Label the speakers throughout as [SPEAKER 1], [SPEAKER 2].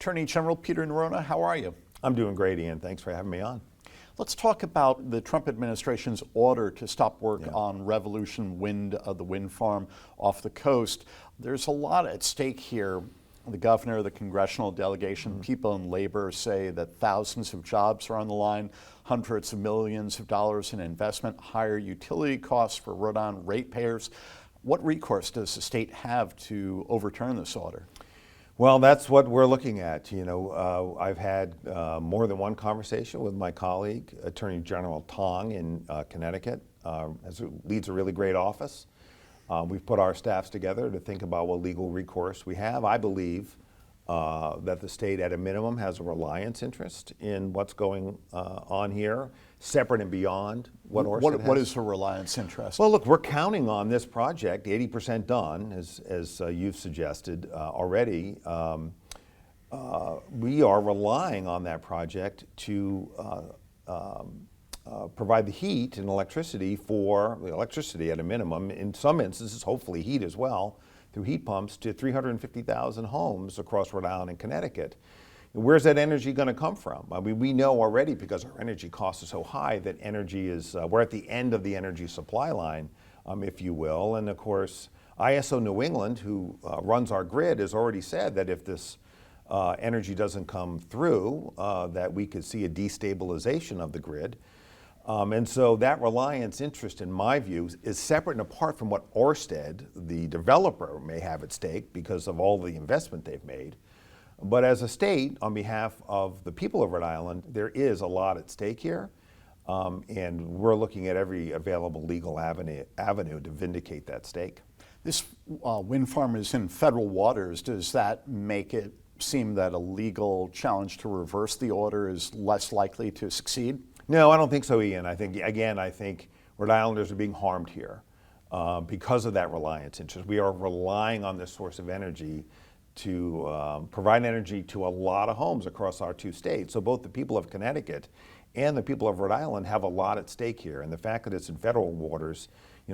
[SPEAKER 1] Attorney General Peter Neronha, how are you?
[SPEAKER 2] I'm doing great, Ian. Thanks for having me on.
[SPEAKER 1] Let's talk about the Trump administration's order to stop work on Revolution Wind, the wind farm off the coast. There's a lot at stake here. The governor, the congressional delegation, people in labor say that thousands of jobs are on the line, hundreds of millions of dollars in investment, higher utility costs for Rhode Island ratepayers. What recourse does the state have to overturn this order?
[SPEAKER 2] Well, that's what we're looking at. I've had more than one conversation with my colleague, Attorney General Tong in Connecticut, leads a really great office. We've put our staffs together to think about what legal recourse we have. I believe that the state, at a minimum, has a reliance interest in what's going on here, separate and beyond what Orsted has.
[SPEAKER 1] What is a reliance interest?
[SPEAKER 2] Well, look, we're counting on this project, 80% done, as you've suggested already. We are relying on that project to provide the heat and electricity at a minimum, in some instances, hopefully heat as well, through heat pumps to 350,000 homes across Rhode Island and Connecticut. Where's that energy going to come from? I mean, we know already, because our energy costs are so high, that energy is, we're at the end of the energy supply line, if you will. And of course, ISO New England, who runs our grid, has already said that if this energy doesn't come through, that we could see a destabilization of the grid. And so that reliance interest, in my view, is separate and apart from what Orsted, the developer, may have at stake because of all the investment they've made. But as a state, on behalf of the people of Rhode Island, there is a lot at stake here. And we're looking at every available legal avenue to vindicate that stake.
[SPEAKER 1] This wind farm is in federal waters. Does that make it seem that a legal challenge to reverse the order is less likely to succeed?
[SPEAKER 2] No, I don't think so, Ian. I think Rhode Islanders are being harmed here because of that reliance interest. We are relying on this source of energy to provide energy to a lot of homes across our two states. So both the people of Connecticut and the people of Rhode Island have a lot at stake here. And the fact that it's in federal waters,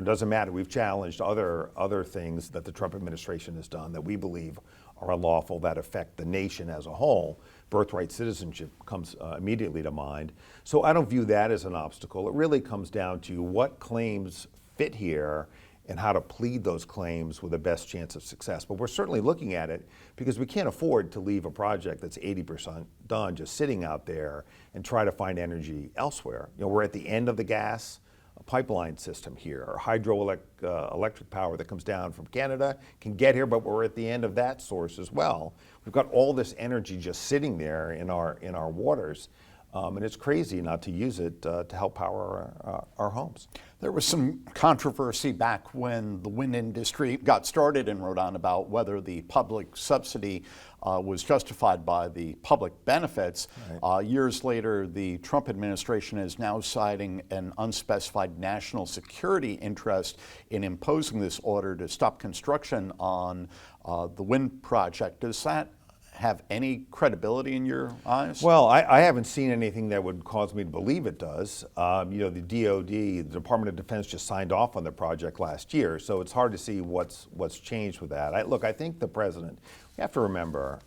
[SPEAKER 2] doesn't matter. We've challenged other things that the Trump administration has done that we believe are unlawful, that affect the nation as a whole. Birthright citizenship comes immediately to mind. So I don't view that as an obstacle. It really comes down to what claims fit here and how to plead those claims with the best chance of success. But we're certainly looking at it because we can't afford to leave a project that's 80% done just sitting out there and try to find energy elsewhere. We're at the end of the gas pipeline system here. Our hydroelectric power that comes down from Canada can get here, but we're at the end of that source as well. We've got all this energy just sitting there in our waters. And it's crazy not to use it to help power our homes.
[SPEAKER 1] There was some controversy back when the wind industry got started in Rhode Island about whether the public subsidy was justified by the public benefits.
[SPEAKER 2] Right.
[SPEAKER 1] Years later, the Trump administration is now citing an unspecified national security interest in imposing this order to stop construction on the wind project. Does that have any credibility in your eyes?
[SPEAKER 2] Well, I haven't seen anything that would cause me to believe it does. The DOD, the Department of Defense, just signed off on the project last year, so it's hard to see what's changed with that. I think the president, we have to remember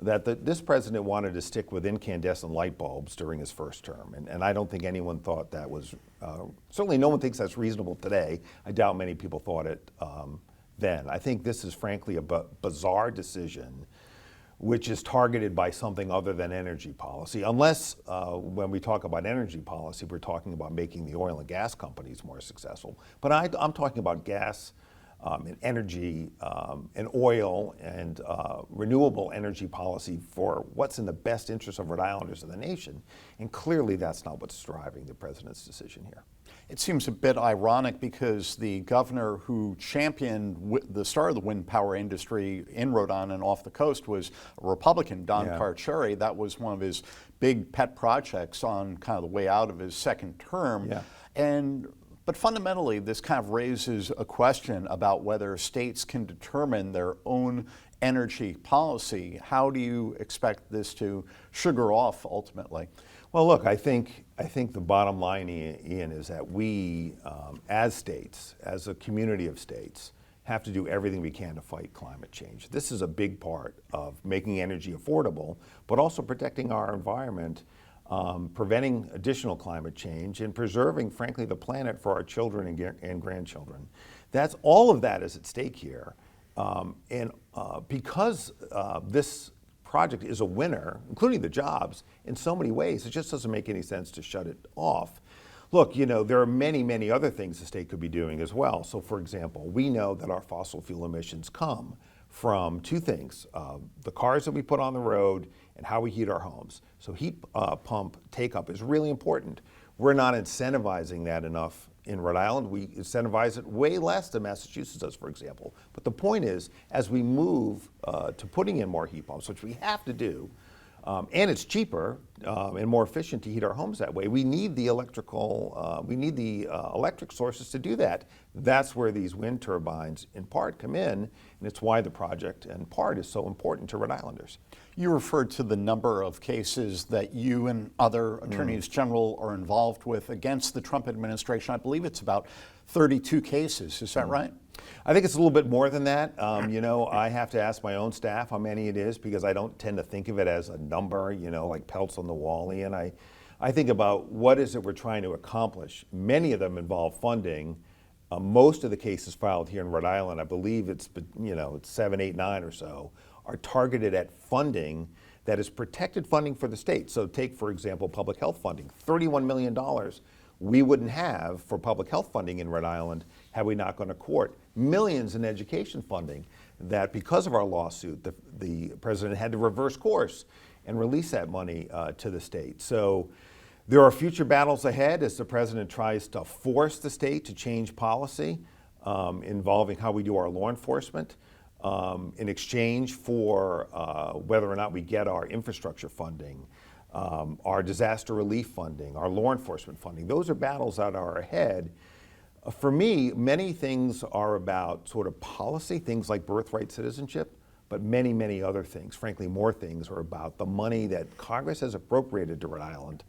[SPEAKER 2] that this president wanted to stick with incandescent light bulbs during his first term, and I don't think anyone thought that was, certainly no one thinks that's reasonable today. I doubt many people thought it then. I think this is frankly a bizarre decision which is targeted by something other than energy policy, unless when we talk about energy policy, we're talking about making the oil and gas companies more successful. But I'm talking about gas and energy and oil and renewable energy policy for what's in the best interest of Rhode Islanders and the nation. And clearly that's not what's driving the president's decision here.
[SPEAKER 1] It seems a bit ironic because the governor who championed the start of the wind power industry in Rhode Island and off the coast was a Republican, Don Carcieri. That was one of his big pet projects on kind of the way out of his second term. But fundamentally, this kind of raises a question about whether states can determine their own energy policy. How do you expect this to sugar off ultimately?
[SPEAKER 2] Well, look, I think the bottom line, Ian, is that we, as states, as a community of states, have to do everything we can to fight climate change. This is a big part of making energy affordable, but also protecting our environment, preventing additional climate change, and preserving, frankly, the planet for our children and grandchildren. All of that is at stake here. Because this project is a winner, including the jobs, in so many ways, it just doesn't make any sense to shut it off. Look, there are many, many other things the state could be doing as well. So, for example, we know that our fossil fuel emissions come from two things, the cars that we put on the road and how we heat our homes. So heat pump take-up is really important. We're not incentivizing that enough in Rhode Island. We incentivize it way less than Massachusetts does, for example. But the point is, as we move to putting in more heat pumps, which we have to do, and it's cheaper and more efficient to heat our homes that way, we need the electric sources to do that. That's where these wind turbines, in part, come in, and it's why the project, in part, is so important to Rhode Islanders.
[SPEAKER 1] You referred to the number of cases that you and other attorneys general are involved with against the Trump administration. I believe it's about 32 cases. Is that right?
[SPEAKER 2] I think it's a little bit more than that. I have to ask my own staff how many it is because I don't tend to think of it as a number, like pelts on the wall. And I think about what is it we're trying to accomplish. Many of them involve funding. Most of the cases filed here in Rhode Island, I believe it's 7, 8, 9 or so, are targeted at funding that is protected funding for the state. So take, for example, public health funding. $31 million we wouldn't have for public health funding in Rhode Island had we not gone to court. Millions in education funding that because of our lawsuit, the president had to reverse course and release that money to the state. So there are future battles ahead as the president tries to force the state to change policy involving how we do our law enforcement. In exchange for whether or not we get our infrastructure funding, our disaster relief funding, our law enforcement funding. Those are battles that are ahead. For me, many things are about sort of policy, things like birthright citizenship, but many, many other things, frankly, more things are about the money that Congress has appropriated to Rhode Island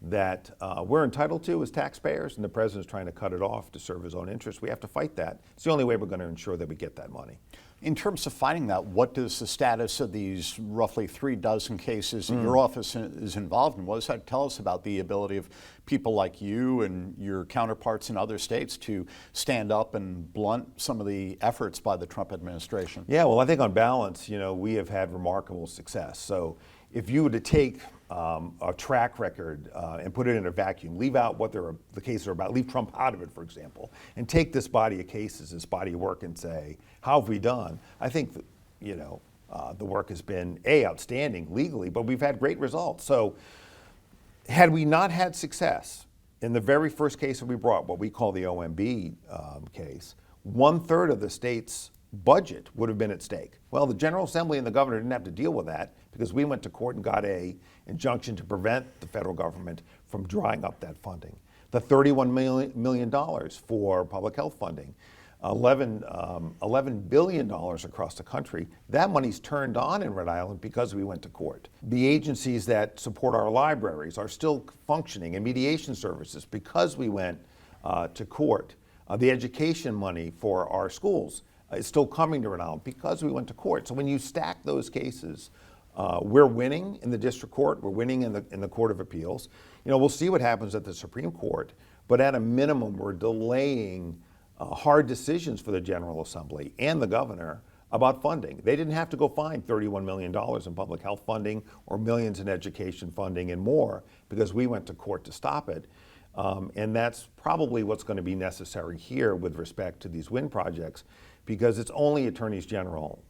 [SPEAKER 2] that we're entitled to as taxpayers, and the president's trying to cut it off to serve his own interests. We have to fight that. It's the only way we're going to ensure that we get that money.
[SPEAKER 1] In terms of fighting that, what does the status of these roughly 36 cases that your office is involved in, what does that tell us about the ability of people like you and your counterparts in other states to stand up and blunt some of the efforts by the Trump administration?
[SPEAKER 2] Yeah, well, I think on balance, we have had remarkable success. So if you were to take a track record and put it in a vacuum, leave out what the cases are about, leave Trump out of it, for example, and take this body of cases, this body of work, and say, how have we done? I think that, the work has been outstanding legally, but we've had great results. So had we not had success in the very first case that we brought, what we call the OMB case, 1/3 of the state's budget would have been at stake. Well, the General Assembly and the governor didn't have to deal with that because we went to court and got an injunction to prevent the federal government from drying up that funding. The $31 million for public health funding, $11 billion across the country, that money's turned on in Rhode Island because we went to court. The agencies that support our libraries are still functioning, and mediation services because we went to court. The education money for our schools is still coming to Rhode Island because we went to court. So when you stack those cases, we're winning in the district court, we're winning in the Court of Appeals. We'll see what happens at the Supreme Court, but at a minimum, we're delaying hard decisions for the General Assembly and the governor about funding. They didn't have to go find $31 million in public health funding or millions in education funding and more because we went to court to stop it. And that's probably what's going to be necessary here with respect to these wind projects, because it's only attorneys general,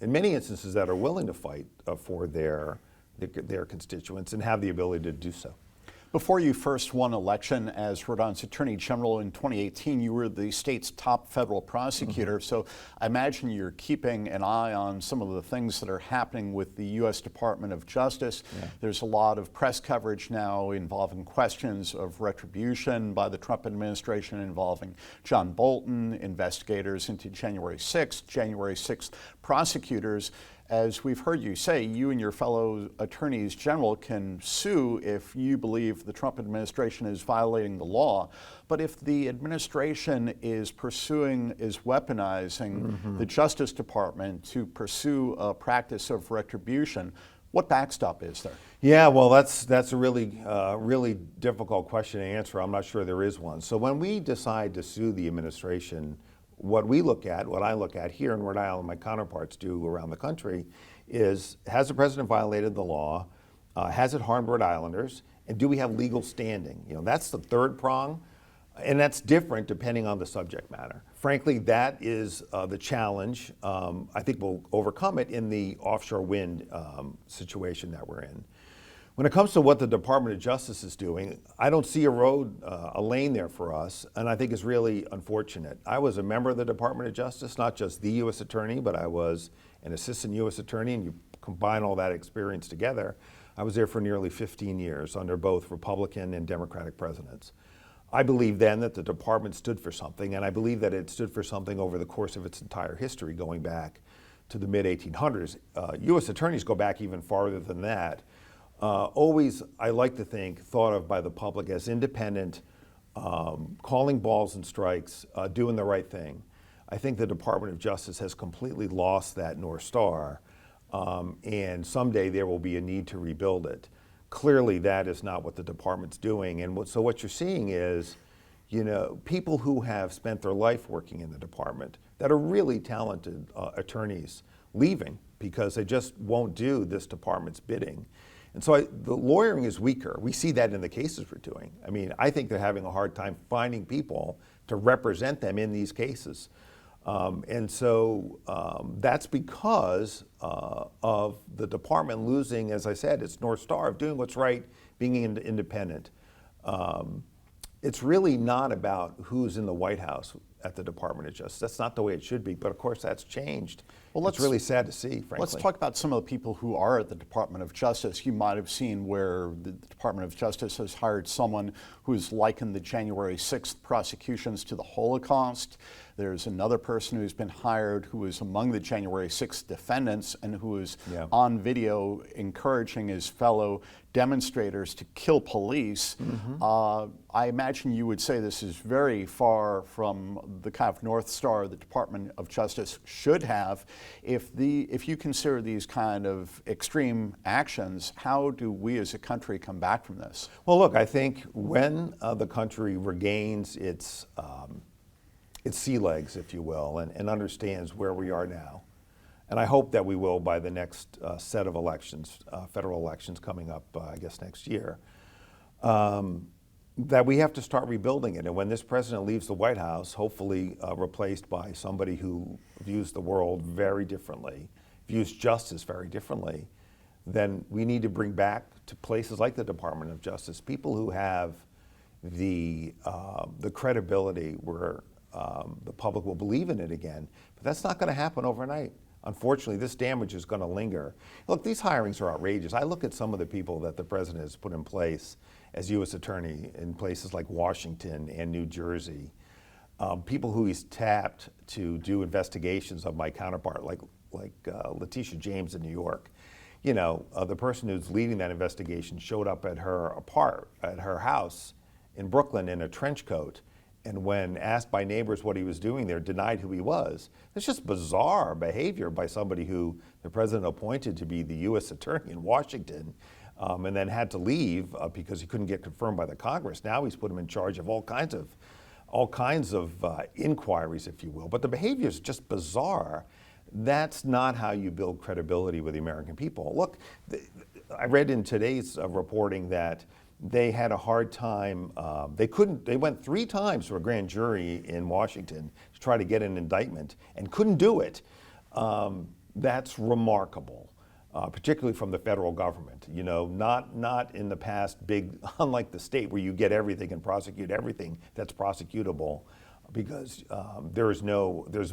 [SPEAKER 2] in many instances, that are willing to fight for their constituents and have the ability to do so.
[SPEAKER 1] Before you first won election as Rhode Island's Attorney General in 2018, you were the state's top federal prosecutor. So I imagine you're keeping an eye on some of the things that are happening with the U.S. Department of Justice. Yeah. There's a lot of press coverage now involving questions of retribution by the Trump administration involving John Bolton, investigators into January 6th prosecutors. as we've heard you say, you and your fellow attorneys general can sue if you believe the Trump administration is violating the law. But if the administration is weaponizing the Justice Department to pursue a practice of retribution, what backstop is there?
[SPEAKER 2] Yeah, well, that's a really difficult question to answer. I'm not sure there is one. So when we decide to sue the administration, what I look at here in Rhode Island, my counterparts do around the country, is has the president violated the law? Has it harmed Rhode Islanders? And do we have legal standing? You know, that's the third prong. And that's different depending on the subject matter. Frankly, that is the challenge. I think we'll overcome it in the offshore wind situation that we're in. When it comes to what the Department of Justice is doing, I don't see a lane there for us, and I think it's really unfortunate. I was a member of the Department of Justice, not just the U.S. Attorney, but I was an assistant U.S. Attorney, and you combine all that experience together. I was there for nearly 15 years under both Republican and Democratic presidents. I believe then that the department stood for something, and I believe that it stood for something over the course of its entire history, going back to the mid-1800s. U.S. attorneys go back even farther than that. Always, I like to think, thought of by the public as independent, calling balls and strikes, doing the right thing. I think the Department of Justice has completely lost that North Star, and someday there will be a need to rebuild it. Clearly, that is not what the department's doing, and so what you're seeing is, you know, people who have spent their life working in the department that are really talented attorneys leaving because they just won't do this department's bidding. And so the lawyering is weaker. We see that in the cases we're doing. I mean, I think they're having a hard time finding people to represent them in these cases. And so that's because of the department losing, as I said, its North Star of doing what's right, being independent. It's really not about who's in the White House at the Department of Justice. That's not the way it should be, but of course that's changed. Well, it's really sad to see, frankly.
[SPEAKER 1] Let's talk about some of the people who are at the Department of Justice. You might have seen where the Department of Justice has hired someone who's likened the January 6th prosecutions to the Holocaust. There's another person who's been hired who was among the January 6th defendants and who is on video encouraging his fellow demonstrators to kill police. I imagine you would say this is very far from the kind of North Star the Department of Justice should have. If you consider these kind of extreme actions, how do we as a country come back from this?
[SPEAKER 2] Well, look, I think when the country regains its sea legs, if you will, and understands where we are now, and I hope that we will by the next set of elections, federal elections coming up, I guess next year, that we have to start rebuilding it. And when this president leaves the White House, hopefully replaced by somebody who views the world very differently, views justice very differently, then we need to bring back to places like the Department of Justice people who have the credibility where the public will believe in it again. But that's not going to happen overnight. Unfortunately, this damage is going to linger. Look, these hirings are outrageous. I look at some of the people that the president has put in place as U.S. Attorney in places like Washington and New Jersey, people who he's tapped to do investigations of my counterpart, like Letitia James in New York. You know, the person who's leading that investigation showed up at her house in Brooklyn in a trench coat, and when asked by neighbors what he was doing there, denied who he was. It's just bizarre behavior by somebody who the president appointed to be the U.S. Attorney in Washington, and then had to leave because he couldn't get confirmed by the Congress. Now he's put him in charge of all kinds of inquiries, if you will. But the behavior is just bizarre. That's not how you build credibility with the American people. Look, I read in today's reporting that they had a hard time, they went 3 times to a grand jury in Washington to try to get an indictment and couldn't do it. That's remarkable, particularly from the federal government. You know, not in the past unlike the state where you get everything and prosecute everything that's prosecutable because there's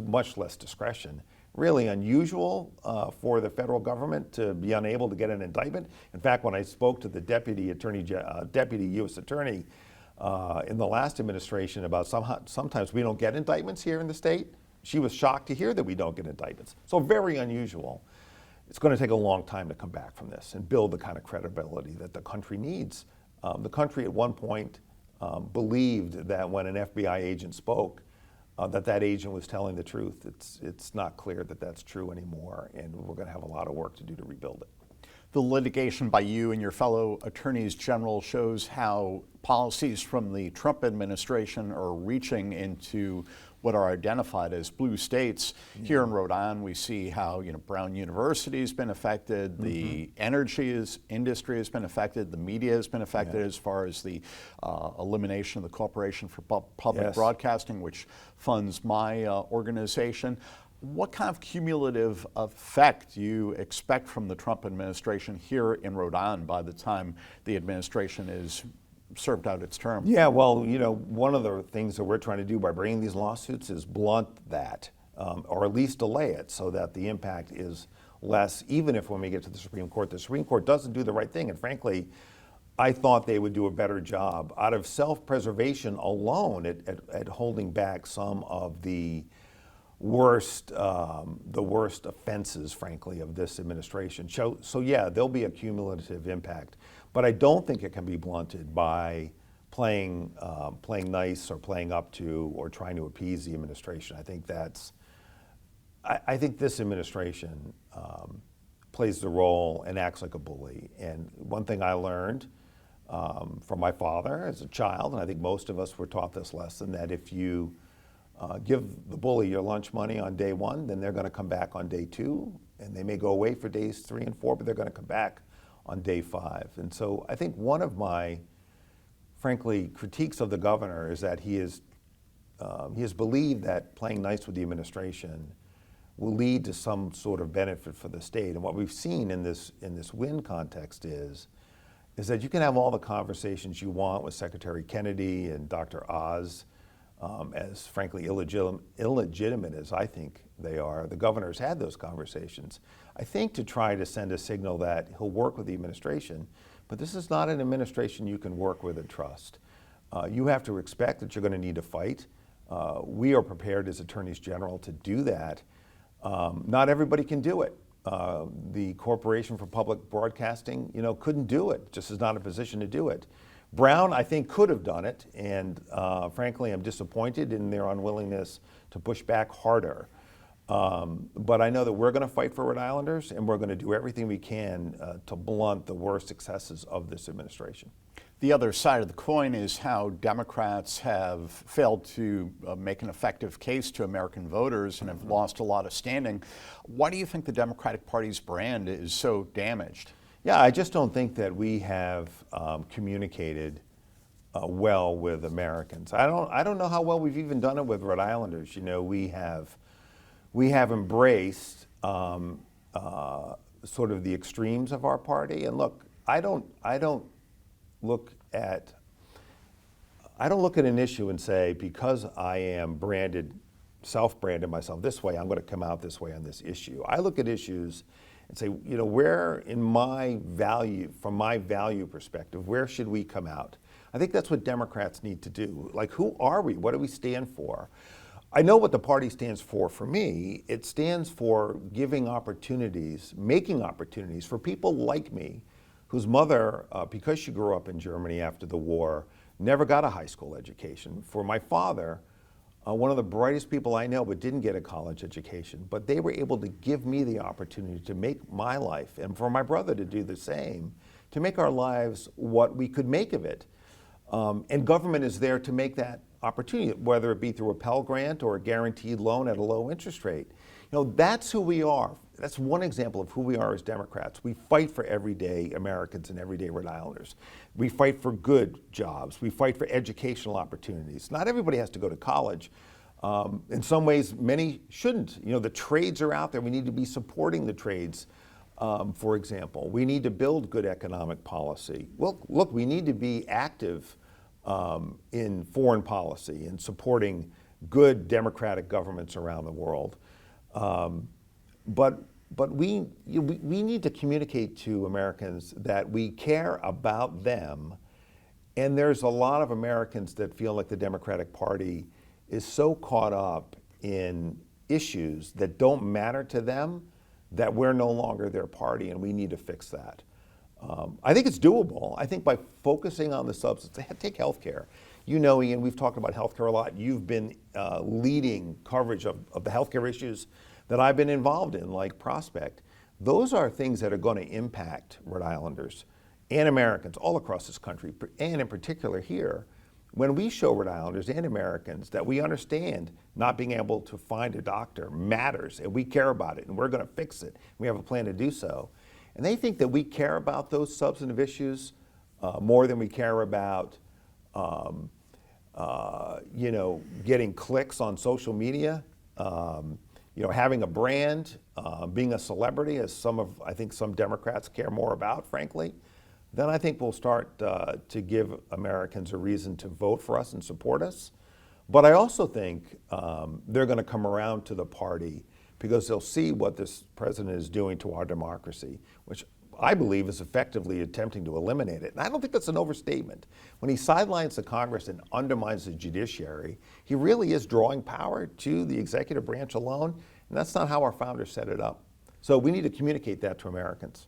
[SPEAKER 2] much less discretion. Really unusual for the federal government to be unable to get an indictment. In fact, when I spoke to the deputy U.S. Attorney in the last administration about sometimes we don't get indictments here in the state, she was shocked to hear that we don't get indictments. So very unusual. it's going to take a long time to come back from this and build the kind of credibility that the country needs. The country at one point believed that when an FBI agent spoke, that agent was telling the truth. It's not clear that that's true anymore, and we're going to have a lot of work to do to rebuild it.
[SPEAKER 1] The litigation by you and your fellow attorneys general shows how policies from the Trump administration are reaching into what are identified as blue states. Here in Rhode Island, we see how Brown University has been affected, the energy industry has been affected, the media has been affected as far as the elimination of the Corporation for Public Broadcasting, which funds my organization. What kind of cumulative effect do you expect from the Trump administration here in Rhode Island by the time the administration is served out its term?
[SPEAKER 2] Yeah, well, one of the things that we're trying to do by bringing these lawsuits is blunt that, or at least delay it so that the impact is less, even if when we get to the Supreme Court doesn't do the right thing. And frankly, I thought they would do a better job out of self-preservation alone at holding back some of the worst offenses, frankly, of this administration. So yeah, there'll be a cumulative impact, but I don't think it can be blunted by playing nice or playing up to or trying to appease the administration. I think this administration plays the role and acts like a bully. And one thing I learned from my father as a child, and I think most of us were taught this lesson, that if you give the bully your lunch money on day one, then they're going to come back on day two, and they may go away for days 3 and 4, but they're going to come back on day 5. And so I think one of my, frankly, critiques of the governor is that he has believed that playing nice with the administration will lead to some sort of benefit for the state. And what we've seen in this win context is that you can have all the conversations you want with Secretary Kennedy and Dr. Oz, as frankly illegitimate as I think they are. The governor's had those conversations, I think, to try to send a signal that he'll work with the administration, but this is not an administration you can work with and trust. You have to expect that you're going to need to fight. We are prepared as attorneys general to do that. Not everybody can do it. The Corporation for Public Broadcasting, couldn't do it, just is not in a position to do it. Brown, I think, could have done it, and frankly, I'm disappointed in their unwillingness to push back harder. But I know that we're going to fight for Rhode Islanders, and we're going to do everything we can to blunt the worst successes of this administration.
[SPEAKER 1] The other side of the coin is how Democrats have failed to make an effective case to American voters and have lost a lot of standing. Why do you think the Democratic Party's brand is so damaged?
[SPEAKER 2] Yeah, I just don't think that we have communicated well with Americans. I don't know how well we've even done it with Rhode Islanders. We have embraced sort of the extremes of our party. And look, I don't look at an issue and say, because I am self-branded myself this way, I'm going to come out this way on this issue. I look at issues and say, where from my value perspective, where should we come out? I think that's what Democrats need to do. Like, who are we? What do we stand for? I know what the party stands for me. It stands for giving opportunities, making opportunities for people like me, whose mother, because she grew up in Germany after the war, never got a high school education. For my father, one of the brightest people I know, but didn't get a college education. But they were able to give me the opportunity to make my life, and for my brother to do the same, to make our lives what we could make of it. And government is there to make that opportunity, whether it be through a Pell Grant or a guaranteed loan at a low interest rate. That's who we are. That's one example of who we are as Democrats. We fight for everyday Americans and everyday Rhode Islanders. We fight for good jobs. We fight for educational opportunities. Not everybody has to go to college. In some ways, many shouldn't. The trades are out there. We need to be supporting the trades, for example. We need to build good economic policy. Well, look, we need to be active in foreign policy and supporting good democratic governments around the world. But we need to communicate to Americans that we care about them, and there's a lot of Americans that feel like the Democratic Party is so caught up in issues that don't matter to them that we're no longer their party, and we need to fix that. I think it's doable. I think by focusing on the substance, take healthcare. You know, Ian, we've talked about healthcare a lot. You've been leading coverage of the healthcare issues that I've been involved in, like Prospect. Those are things that are going to impact Rhode Islanders and Americans all across this country, and in particular here. When we show Rhode Islanders and Americans that we understand not being able to find a doctor matters, and we care about it, and we're going to fix it, we have a plan to do so, and they think that we care about those substantive issues more than we care about, you know, getting clicks on social media, you know, having a brand, being a celebrity, as I think some Democrats care more about, frankly, then I think we'll start to give Americans a reason to vote for us and support us. But I also think they're going to come around to the party because they'll see what this president is doing to our democracy, which I believe is effectively attempting to eliminate it. And I don't think that's an overstatement. When he sidelines the Congress and undermines the judiciary, he really is drawing power to the executive branch alone, and that's not how our founders set it up. So we need to communicate that to Americans.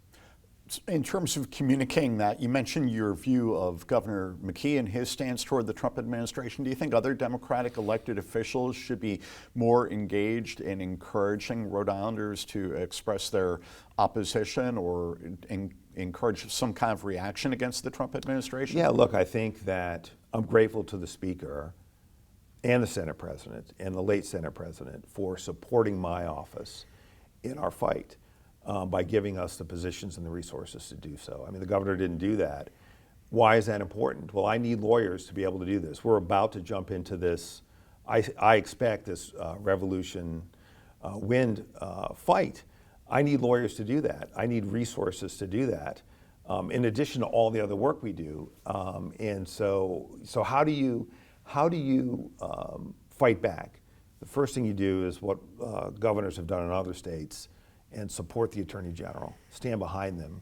[SPEAKER 1] In terms of communicating that, you mentioned your view of Governor McKee and his stance toward the Trump administration. Do you think other Democratic elected officials should be more engaged in encouraging Rhode Islanders to express their opposition or encourage some kind of reaction against the Trump administration?
[SPEAKER 2] Yeah, look, I think that I'm grateful to the Speaker and the Senate President and the late Senate President for supporting my office in our fight. By giving us the positions and the resources to do so. I mean, the governor didn't do that. Why is that important? Well, I need lawyers to be able to do this. We're about to jump into this, I expect this revolution wind fight. I need lawyers to do that. I need resources to do that, in addition to all the other work we do. And so how do you fight back? The first thing you do is what governors have done in other states, and support the Attorney General, stand behind them,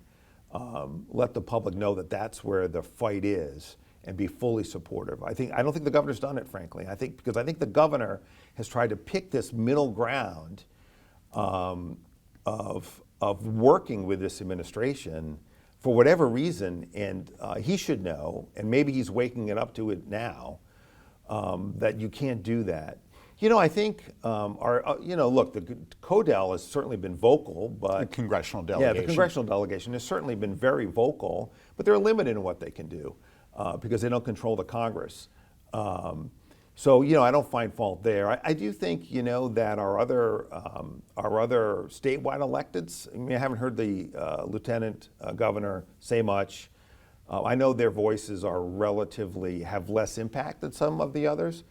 [SPEAKER 2] let the public know that that's where the fight is, and be fully supportive. I don't think the governor's done it, frankly. Because I think the governor has tried to pick this middle ground of working with this administration for whatever reason, and he should know, and maybe he's waking it up to it now, that you can't do that. You know, I think look, the CODEL has certainly been vocal, but
[SPEAKER 1] the congressional delegation.
[SPEAKER 2] Yeah, the congressional delegation has certainly been very vocal, but they're limited in what they can do because they don't control the Congress. So, you know, I don't find fault there. I do think, you know, that our other statewide electeds. I mean, I haven't heard the lieutenant governor say much. I know their voices have less impact than some of the others.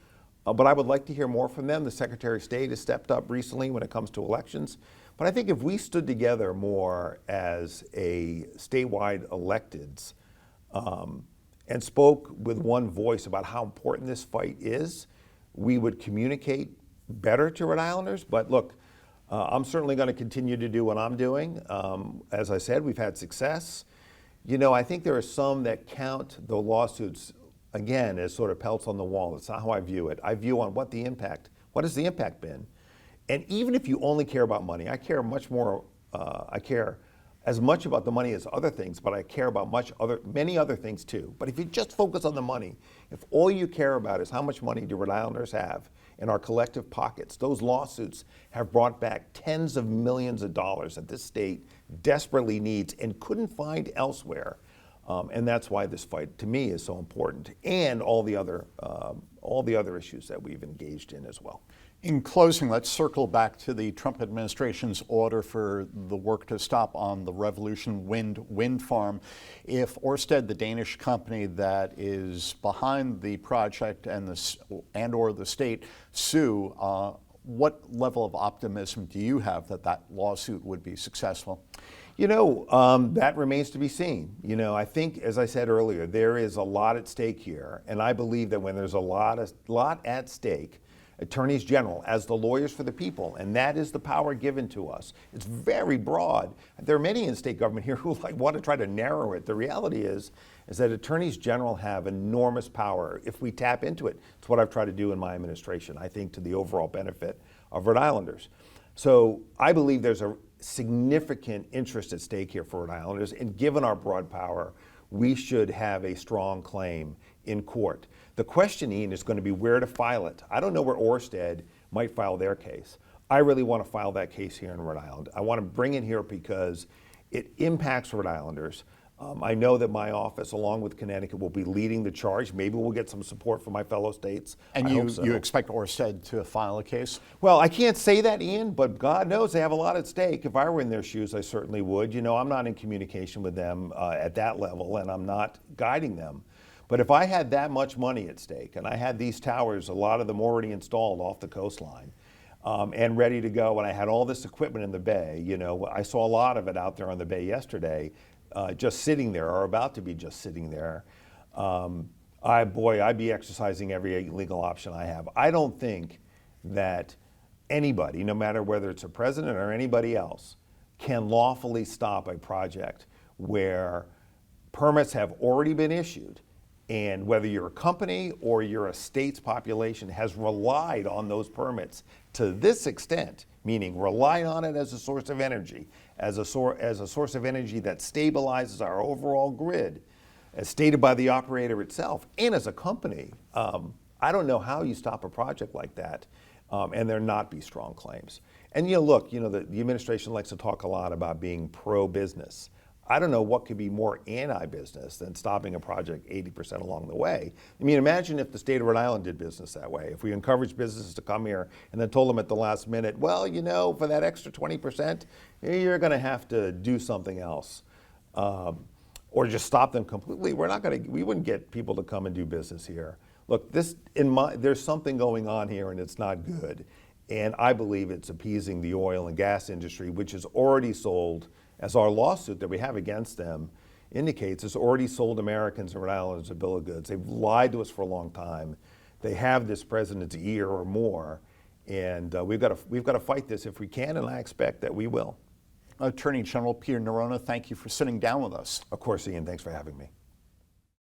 [SPEAKER 2] But I would like to hear more from them. The Secretary of State has stepped up recently when it comes to elections. But I think if we stood together more as a statewide electeds and spoke with one voice about how important this fight is, we would communicate better to Rhode Islanders. But look, I'm certainly going to continue to do what I'm doing. As I said, we've had success. You know, I think there are some that count the lawsuits again, as sort of pelts on the wall. It's not how I view it. I view on what has the impact been? And even if you only care about money, I care much more, I care as much about the money as other things, but I care about many other things too. But if you just focus on the money, if all you care about is how much money do Rhode Islanders have in our collective pockets, those lawsuits have brought back tens of millions of dollars that this state desperately needs and couldn't find elsewhere. And that's why this fight, to me, is so important, and all the other issues that we've engaged in as well.
[SPEAKER 1] In closing, let's circle back to the Trump administration's order for the work to stop on the Revolution wind farm. If Ørsted, the Danish company that is behind the project, and/or the state sue, what level of optimism do you have that that lawsuit would be successful?
[SPEAKER 2] You know, that remains to be seen. You know, I think, as I said earlier, there is a lot at stake here, and I believe that when there's a lot at stake, attorneys general, as the lawyers for the people, and that is the power given to us. It's very broad. There are many in state government here who want to try to narrow it. The reality is that attorneys general have enormous power if we tap into it. It's what I've tried to do in my administration, I think, to the overall benefit of Rhode Islanders. So I believe significant interest at stake here for Rhode Islanders, and given our broad power, we should have a strong claim in court. The question, Ian, is going to be where to file it. I don't know where Orsted might file their case. I really want to file that case here in Rhode Island. I want to bring it here because it impacts Rhode Islanders. I know that my office, along with Connecticut, will be leading the charge. Maybe we'll get some support from my fellow states.
[SPEAKER 1] And
[SPEAKER 2] I hope so.
[SPEAKER 1] you expect Orsted to file a case?
[SPEAKER 2] Well, I can't say that, Ian, but God knows they have a lot at stake. If I were in their shoes, I certainly would. You know, I'm not in communication with them at that level, and I'm not guiding them. But if I had that much money at stake, and I had these towers, a lot of them already installed off the coastline, and ready to go, and I had all this equipment in the bay, you know, I saw a lot of it out there on the bay yesterday, just sitting there, or about to be just sitting there. I'd be exercising every legal option I have. I don't think that anybody, no matter whether it's a president or anybody else, can lawfully stop a project where permits have already been issued, and whether you're a company or you're a state's population has relied on those permits to this extent, meaning rely on it as a source of energy, as a source of energy that stabilizes our overall grid, as stated by the operator itself, and as a company. I don't know how you stop a project like that and there not be strong claims. And you know, look, you know, the administration likes to talk a lot about being pro-business. I don't know what could be more anti-business than stopping a project 80% along the way. I mean, imagine if the state of Rhode Island did business that way. If we encouraged businesses to come here and then told them at the last minute, well, you know, for that extra 20%, you're going to have to do something else. Or just stop them completely. We wouldn't get people to come and do business here. Look, there's something going on here and it's not good. And I believe it's appeasing the oil and gas industry, which has already sold, as our lawsuit that we have against them indicates, has already sold Americans and Rhode Islanders a bill of goods. They've lied to us for a long time. They have this president's ear or more, and we've got to fight this if we can, and I expect that we will.
[SPEAKER 1] Attorney General Peter Neronha, thank you for sitting down with us.
[SPEAKER 2] Of course, Ian, thanks for having me.